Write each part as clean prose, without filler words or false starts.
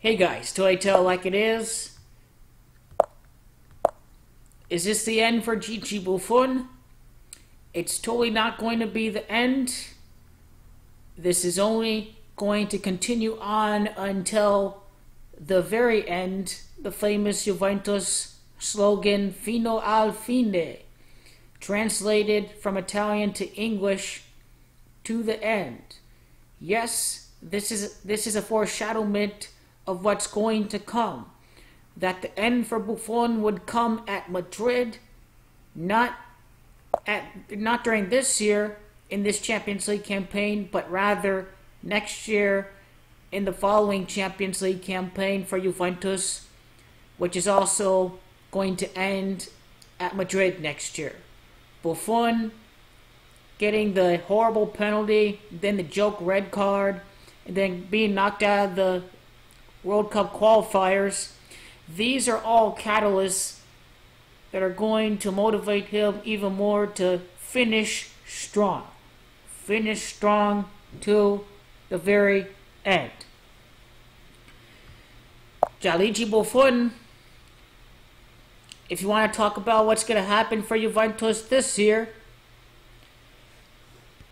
Hey guys, do I tell like it is? Is this the end for Gigi Buffon? It's totally not going to be the end. This is only going to continue on until the very end. The famous Juventus slogan, FINO alla fine, translated from Italian to English, to the end. Yes, this is a foreshadowment of what's going to come. That the end for Buffon would come at Madrid, not during this year in this Champions League campaign, but rather next year in the following Champions League campaign for Juventus, which is also going to end at Madrid next year. Buffon getting the horrible penalty, then the joke red card, and then being knocked out of the World Cup qualifiers. These are all catalysts that are going to motivate him even more to finish strong. Finish strong to the very end. Gigi Buffon, if you want to talk about what's going to happen for Juventus this year,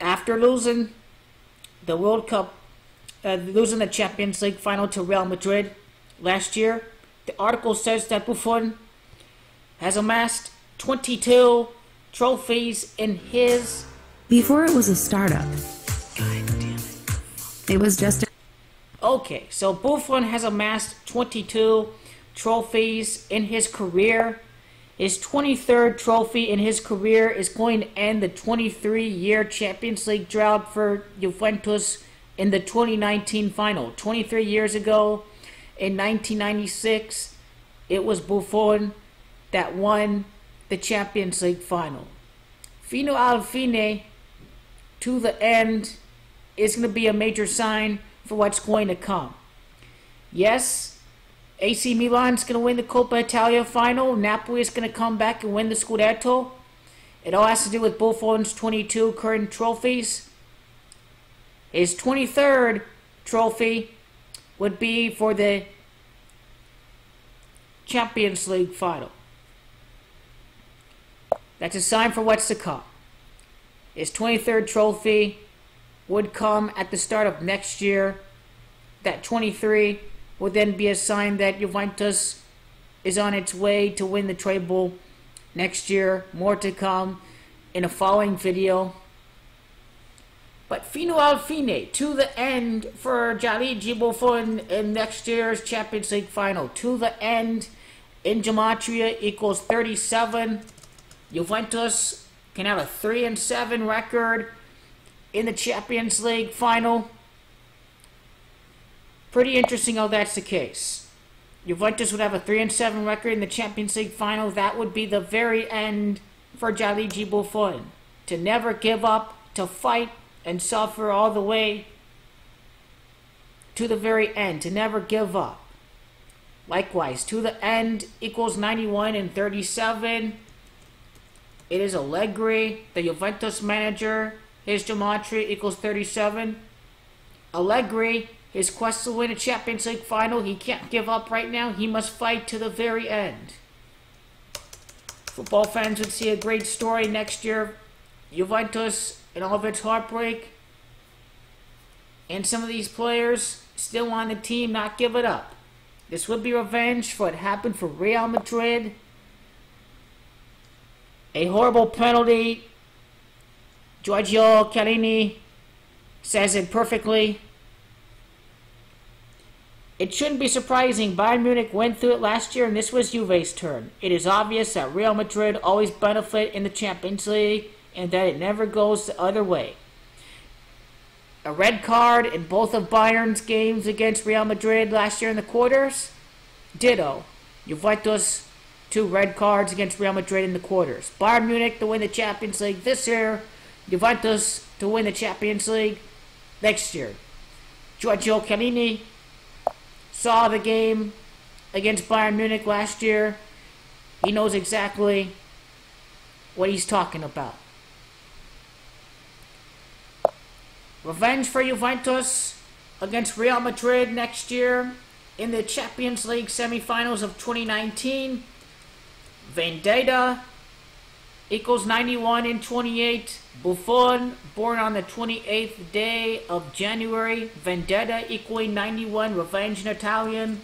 after losing the World Cup, losing the Champions League final to Real Madrid last year, the article says that Buffon has amassed 22 trophies in his... Before it was a startup. God damn it. It was just a... Okay, so Buffon has amassed 22 trophies in his career. His 23rd trophy in his career is going to end the 23-year Champions League drought for Juventus in the 2019 final. 23 years ago, in 1996, it was Buffon that won the Champions League final. Fino alla fine, to the end, is going to be a major sign for what's going to come. Yes, AC Milan's going to win the Coppa Italia final. Napoli is going to come back and win the Scudetto. It all has to do with Buffon's 22 current trophies. His 23rd trophy would be for the Champions League final. That's a sign for what's to come. His 23rd trophy would come at the start of next year. That 23 would then be a sign that Juventus is on its way to win the treble next year. More to come in a following video. But fino alla fine, to the end for Gigi Buffon in next year's Champions League final. To the end in gematria equals 37. Juventus can have a 3-7 record in the Champions League final. Pretty interesting how that's the case. Juventus would have a 3-7 record in the Champions League final. That would be the very end for Gigi Buffon. To never give up, to fight and suffer all the way to the very end. To never give up. Likewise, to the end equals 91 and 37. It is Allegri, the Juventus manager. His gematria equals 37. Allegri, his quest to win a Champions League final, he can't give up right now. He must fight to the very end. Football fans would see a great story next year. Juventus and all of its heartbreak. And some of these players still on the team, not give it up. This would be revenge for what happened for Real Madrid. A horrible penalty. Giorgio Chiellini says it perfectly. It shouldn't be surprising. Bayern Munich went through it last year, and this was Juve's turn. It is obvious that Real Madrid always benefit in the Champions League, and that it never goes the other way. A red card in both of Bayern's games against Real Madrid last year in the quarters. Ditto. Juventus, 2 red cards against Real Madrid in the quarters. Bayern Munich to win the Champions League this year. Juventus to win the Champions League next year. Giorgio Chiellini saw the game against Bayern Munich last year. He knows exactly what he's talking about. Revenge for Juventus against Real Madrid next year. In the Champions League semifinals of 2019, Vendetta equals 91 and 28. Buffon, born on the 28th day of January. Vendetta equaling 91. Revenge in Italian.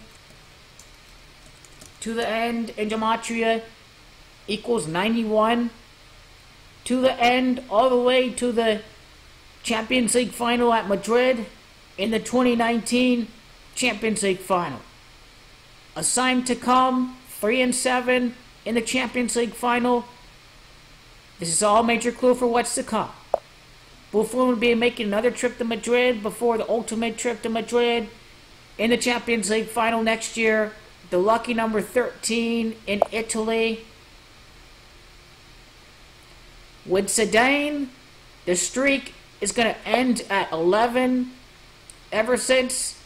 To the end. In Gematria equals 91. To the end, all the way to the Champions League final at Madrid in the 2019 Champions League final. A sign to come, 3 and 7 in the Champions League final. This is all major clue for what's to come. Buffon will be making another trip to Madrid before the ultimate trip to Madrid in the Champions League final next year. The lucky number 13 in Italy. With Zidane, the streak is going to end at 11. Ever since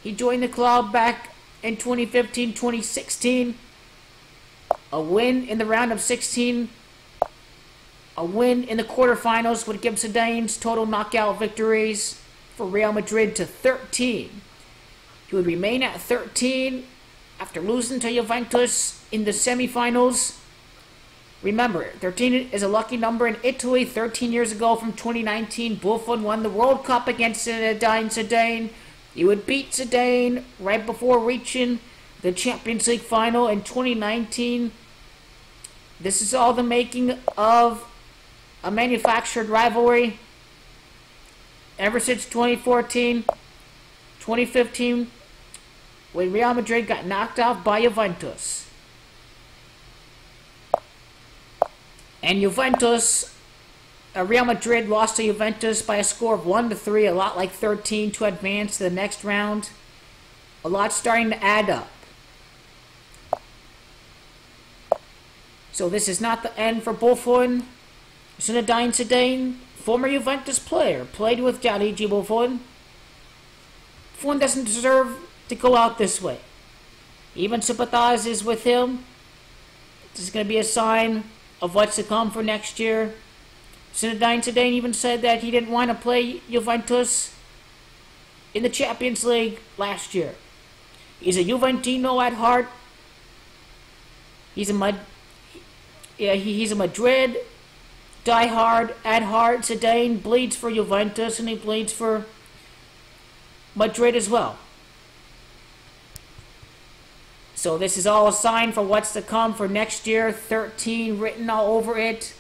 he joined the club back in 2015-2016, a win in the round of 16, a win in the quarterfinals would give Zidane's total knockout victories for Real Madrid to 13. He would remain at 13 after losing to Juventus in the semifinals. Remember, 13 is a lucky number in Italy. 13 years ago from 2019, Buffon won the World Cup against Zidane. He would beat Zidane right before reaching the Champions League final in 2019. This is all the making of a manufactured rivalry ever since 2014, 2015, when Real Madrid got knocked off by Juventus. And Real Madrid lost to Juventus by a score of 1-3, a lot like 13, to advance to the next round. A lot starting to add up. So this is not the end for Buffon. Zinedine Zidane, former Juventus player, played with Gigi Buffon. Buffon doesn't deserve to go out this way. He even sympathizes with him. This is going to be a sign of what's to come for next year. Zinedine Zidane even said that he didn't want to play Juventus in the Champions League last year. He's a Juventino at heart. He's a Madrid diehard at heart. Zidane bleeds for Juventus and he bleeds for Madrid as well. So this is all a sign for what's to come for next year. 13 written all over it.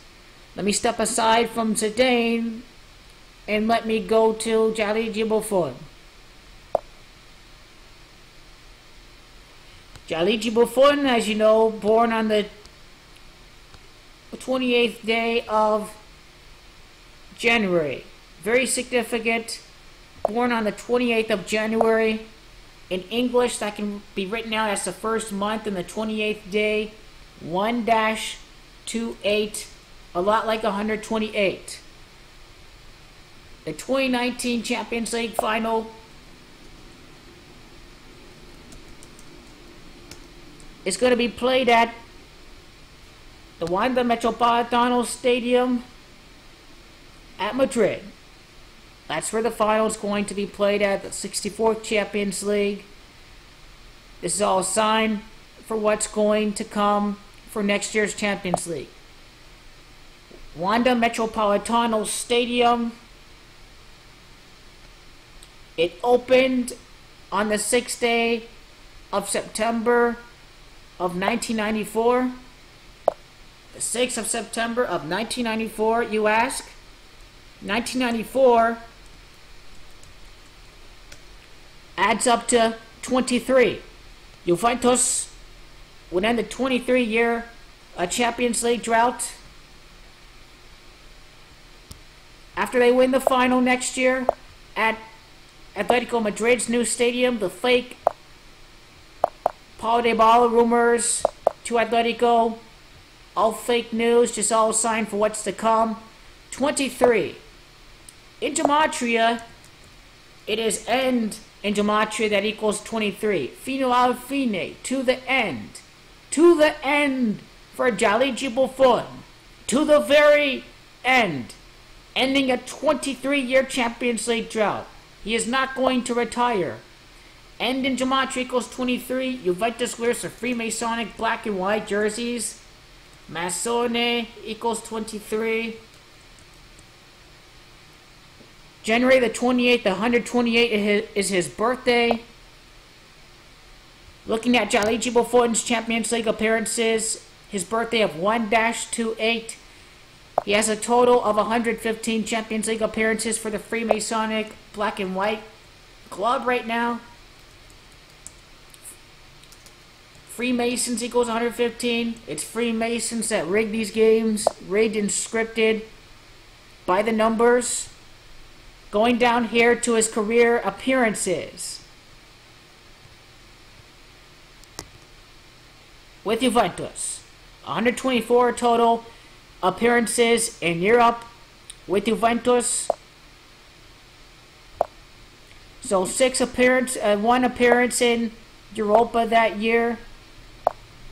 Let me step aside from Zidane and let me go to Gigi Buffon. Gigi Buffon, as you know, born on the 28th day of January. Very significant. Born on the 28th of January. In English, that can be written out as the first month in the 28th day. 1-28, a lot like 128. The 2019 Champions League final is going to be played at the Wanda Metropolitano Stadium at Madrid. That's where the final is going to be played at, the 64th Champions League. This is all a sign for what's going to come for next year's Champions League. Wanda Metropolitano Stadium. It opened on the 6th day of September of 1994. The 6th of September of 1994, you ask? 1994 adds up to 23. Juventus would end the 23-year Champions League drought after they win the final next year at Atletico Madrid's new stadium. The fake Paulo Dybala rumors to Atletico, all fake news, just all a sign for what's to come. 23. In Gematria, it is end in Gematria that equals 23. Fino al fine, to the end. To the end for Gigi Buffon. To the very end. Ending a 23-year Champions League drought. He is not going to retire. End in gematria equals 23. Juventus wears the Freemasonic black and white jerseys. Masone equals 23. January the 28th, 128 is his birthday. Looking at Gianluigi Buffon's Champions League appearances, his birthday of 1-28. He has a total of 115 Champions League appearances for the Freemasonic black and white club right now. Freemasons equals 115. It's Freemasons that rig these games, rigged and scripted by the numbers. Going down here to his career appearances. With Juventus, 124 total appearances in Europe with Juventus. So 1 appearance in Europa that year.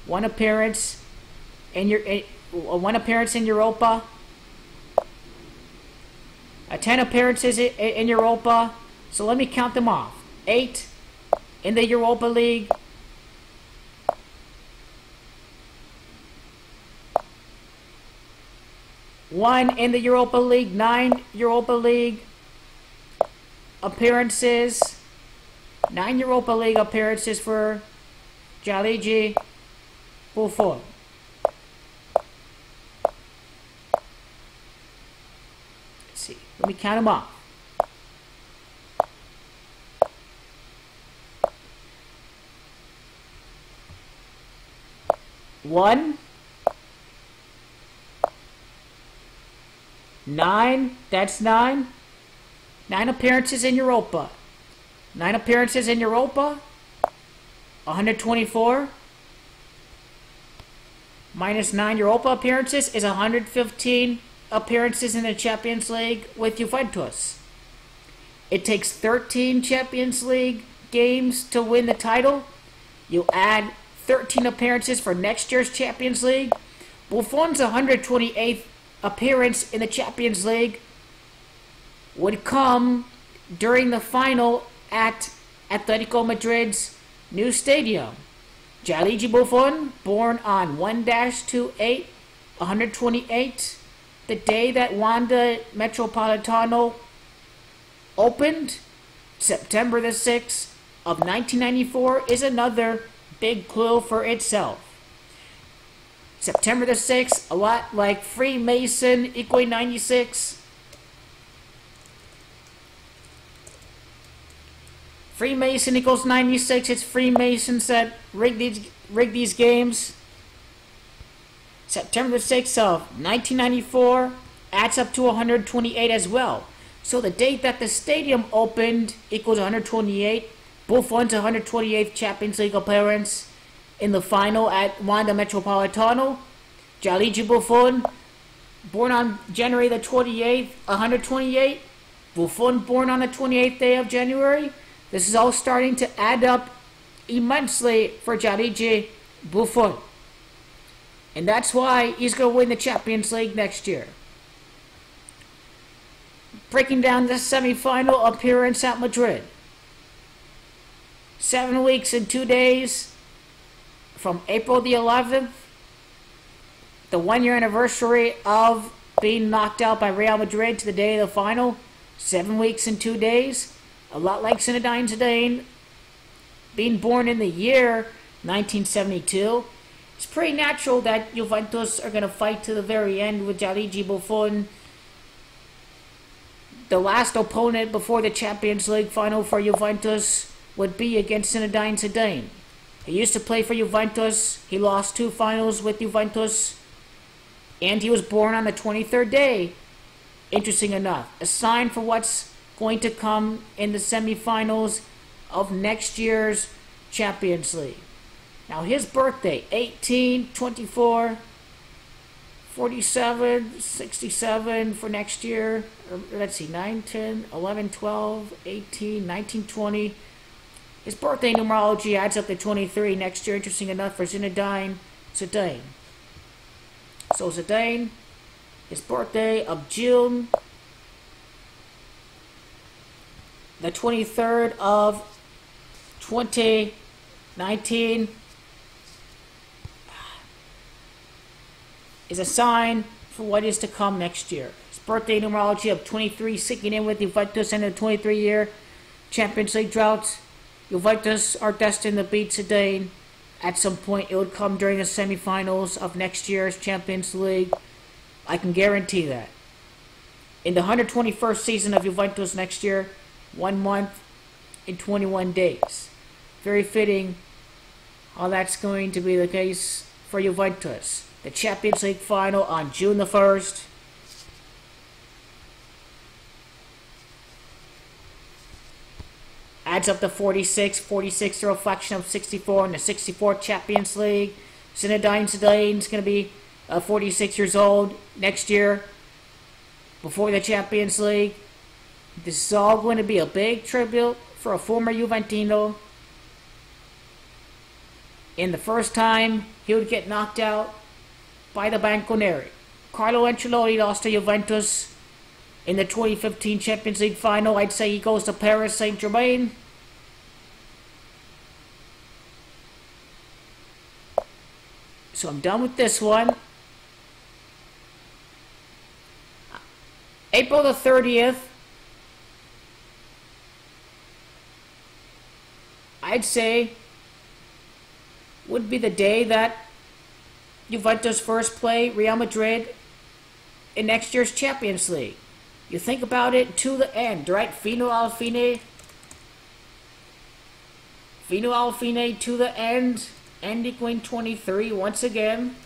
1 appearance in Europa. 10 appearances in Europa. So let me count them off. 8 in the Europa League. 1 in the Europa League. 9 Europa League appearances. 9 Europa League appearances for Gianluigi Buffon. Let's see. Let me count them off. 1, 9, that's 9. 9 appearances in Europa. 9 appearances in Europa. 124. Minus 9 Europa appearances is 115 appearances in the Champions League with Juventus. It takes 13 Champions League games to win the title. You add 13 appearances for next year's Champions League. Buffon's 128th appearance in the Champions League would come during the final at Atletico Madrid's new stadium. Gianluigi Buffon, born on 1-28, 128, the day that Wanda Metropolitano opened, September the 6th of 1994, is another big clue for itself. September the 6th, a lot like Freemason equaling 96. Freemason equals 96. It's Freemasons that rig these games. September the 6th of 1994 adds up to 128 as well. So the date that the stadium opened equals 128. Buffon's 128th Champions League appearance in the final at Wanda Metropolitano. Gianluigi Buffon, born on January the 28th, 128. Buffon born on the 28th day of January. This is all starting to add up immensely for Gianluigi Buffon. And that's why he's going to win the Champions League next year. Breaking down the semi-final appearance at Madrid. 7 weeks and 2 days from April the 11th, the 1-year anniversary of being knocked out by Real Madrid to the day of the final. 7 weeks and 2 days. A lot like Zinedine Zidane being born in the year 1972. It's pretty natural that Juventus are going to fight to the very end with Gianluigi Buffon. The last opponent before the Champions League final for Juventus would be against Zinedine Zidane. He used to play for Juventus. He lost 2 finals with Juventus. And he was born on the 23rd day. Interesting enough. A sign for what's going to come in the semifinals of next year's Champions League. Now his birthday, 18, 24, 47, 67 for next year. Let's see, 9, 10, 11, 12, 18, 19, 20. His birthday numerology adds up to 23 next year. Interesting enough for Zinedine Zidane. So Zidane, his birthday of June the 23rd of 2019 is a sign for what is to come next year. His birthday numerology of 23 sinking in with Juventus and the 23-year Champions League drought. Juventus are destined to beat Zidane. At some point, it would come during the semifinals of next year's Champions League. I can guarantee that. In the 121st season of Juventus next year, 1 month and 21 days. Very fitting how that's going to be the case for Juventus. The Champions League final on June the 1st. Adds up to 46. 46 is a reflection of 64 in the 64 Champions League. Zinedine Zidane is going to be 46 years old next year before the Champions League. This is all going to be a big tribute for a former Juventino. In the first time he would get knocked out by the Bianconeri. Carlo Ancelotti lost to Juventus in the 2015 Champions League final. I'd say he goes to Paris Saint-Germain. So I'm done with this one. April the 30th, I'd say, would be the day that Juventus first play Real Madrid in next year's Champions League. You think about it to the end, right? Fino alla fine. Fino alla fine to the end. End equaling 23 once again.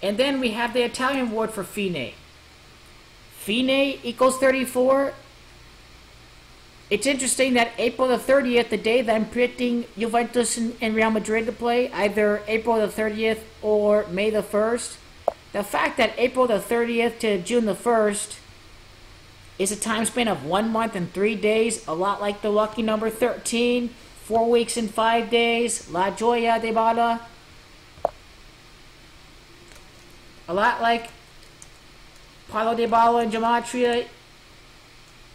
And then we have the Italian word for fine. Fine equals 34. It's interesting that April the 30th, the day that I'm predicting Juventus and Real Madrid to play, either April the 30th or May the 1st. The fact that April the 30th to June the 1st is a time span of 1 month and 3 days, a lot like the lucky number 13, 4 weeks and 5 days, La Gioia de Bala. A lot like Paulo Dybala and Gematria,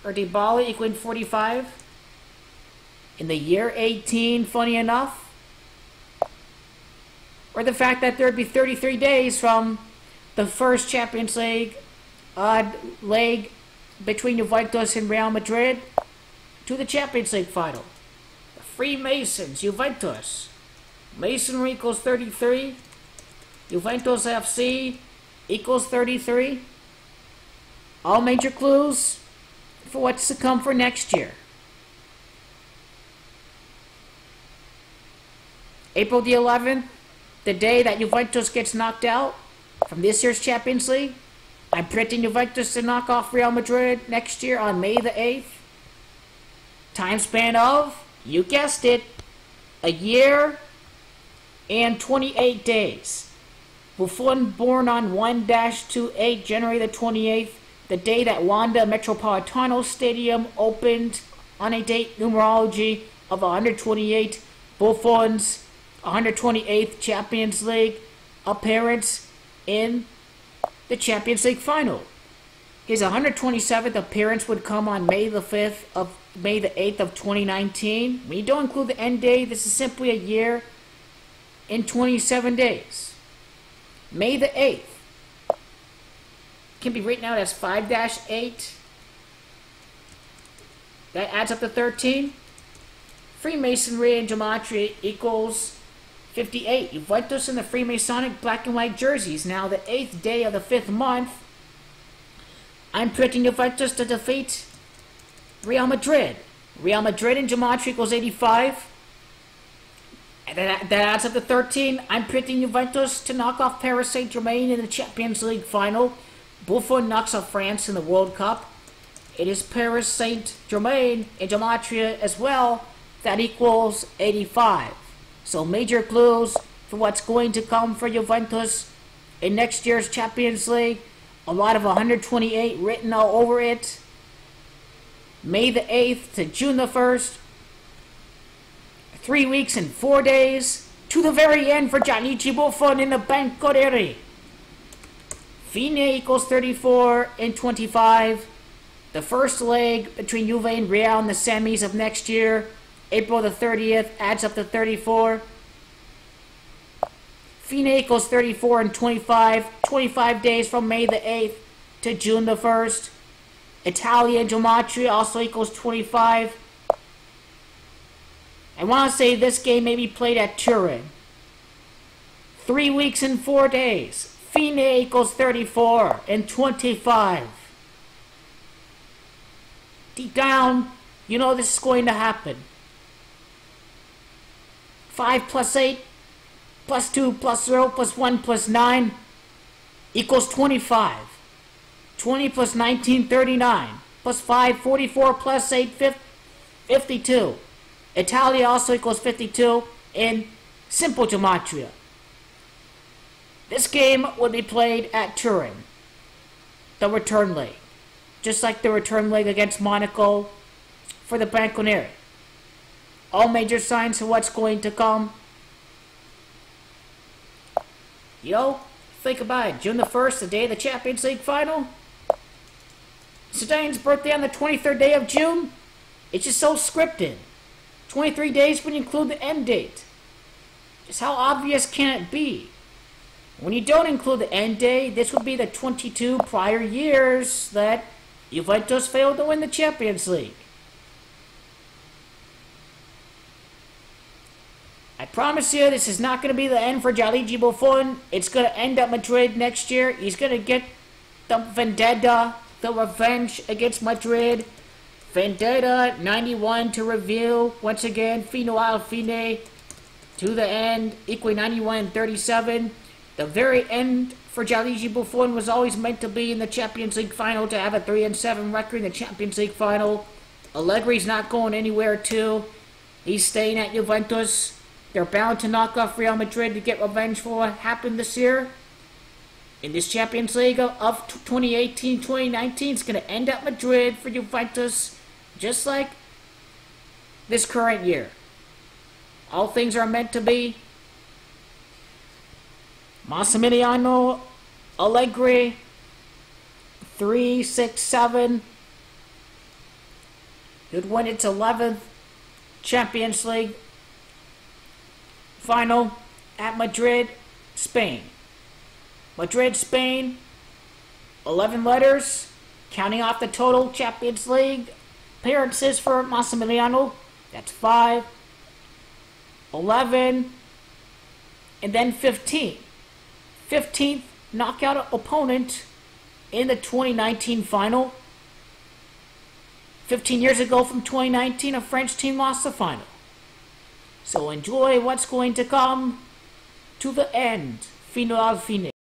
or Dybala equaling 45. In the year 18, funny enough. Or the fact that there would be 33 days from the first Champions League leg between Juventus and Real Madrid to the Champions League final. The Freemasons, Juventus. Masonry equals 33. Juventus FC equals 33. All major clues for what's to come for next year. April the 11th, the day that Juventus gets knocked out from this year's Champions League. I'm predicting Juventus to knock off Real Madrid next year on May the 8th. Time span of, you guessed it, a year and 28 days. Buffon born on 1-28 January the 28th, the day that Wanda Metropolitano Stadium opened on a date numerology of 128. Buffon's 128th Champions League appearance in the Champions League final. His 127th appearance would come on May the 8th of 2019. When you don't include the end day, this is simply a year and 27 days. May the 8th can be written out as 5-8. That adds up to 13. Freemasonry and Gematria equals 58. Juventus in the Freemasonic black and white jerseys. Now the 8th day of the 5th month, I'm predicting Juventus to defeat Real Madrid. Real Madrid in Gematria equals 85. And that adds up to 13. I'm predicting Juventus to knock off Paris Saint-Germain in the Champions League final. Buffon knocks off France in the World Cup. It is Paris Saint-Germain in Gematria as well. That equals 85. So major clues for what's going to come for Juventus in next year's Champions League. A lot of 128 written all over it. May the 8th to June the 1st. 3 weeks and 4 days to the very end for Gigi Buffon in the Bianconeri. Fine equals 34 and 25. The first leg between Juve and Real in the semis of next year. April the 30th adds up to 34. FINO equals 34 and 25. 25 days from May the 8th to June the 1st. Italian gematria also equals 25. I want to say this game may be played at Turin. 3 weeks and 4 days. FINO equals 34 and 25. Deep down, you know this is going to happen. 5 plus 8 plus 2 plus 0 plus 1 plus 9 equals 25. 20 plus 19, 39. Plus 5, 44 plus 8, 52. Italia also equals 52 in simple gematria. This game will be played at Turin, the return leg, just like the return leg against Monaco for the Bianconeri. All major signs of what's going to come. Think about it. June the 1st, the day of the Champions League final. Zidane's birthday on the 23rd day of June. It's just so scripted. 23 days when you include the end date. Just how obvious can it be? When you don't include the end date, this would be the 22 prior years that Juventus failed to win the Champions League. I promise you, this is not going to be the end for Gigi Buffon. It's going to end at Madrid next year. He's going to get the vendetta, the revenge against Madrid. Vendetta 91 to review. Once again, FINO al fine to the end, equaling 91 and 37. The very end for Gigi Buffon was always meant to be in the Champions League final, to have a 3-7 record in the Champions League final. Allegri's not going anywhere too. He's staying at Juventus. They're bound to knock off Real Madrid to get revenge for what happened this year. In this Champions League of 2018-2019, it's going to end at Madrid for Juventus, just like this current year. All things are meant to be. Massimiliano Allegri, 3-6-7. Could win its 11th Champions League final at Madrid, Spain. Madrid, Spain, 11 letters, counting off the total Champions League appearances for Massimiliano. That's 5, 11, and then 15. 15th knockout opponent in the 2019 final. 15 years ago from 2019, a French team lost the final. So enjoy what's going to come to the end. FINO al fine.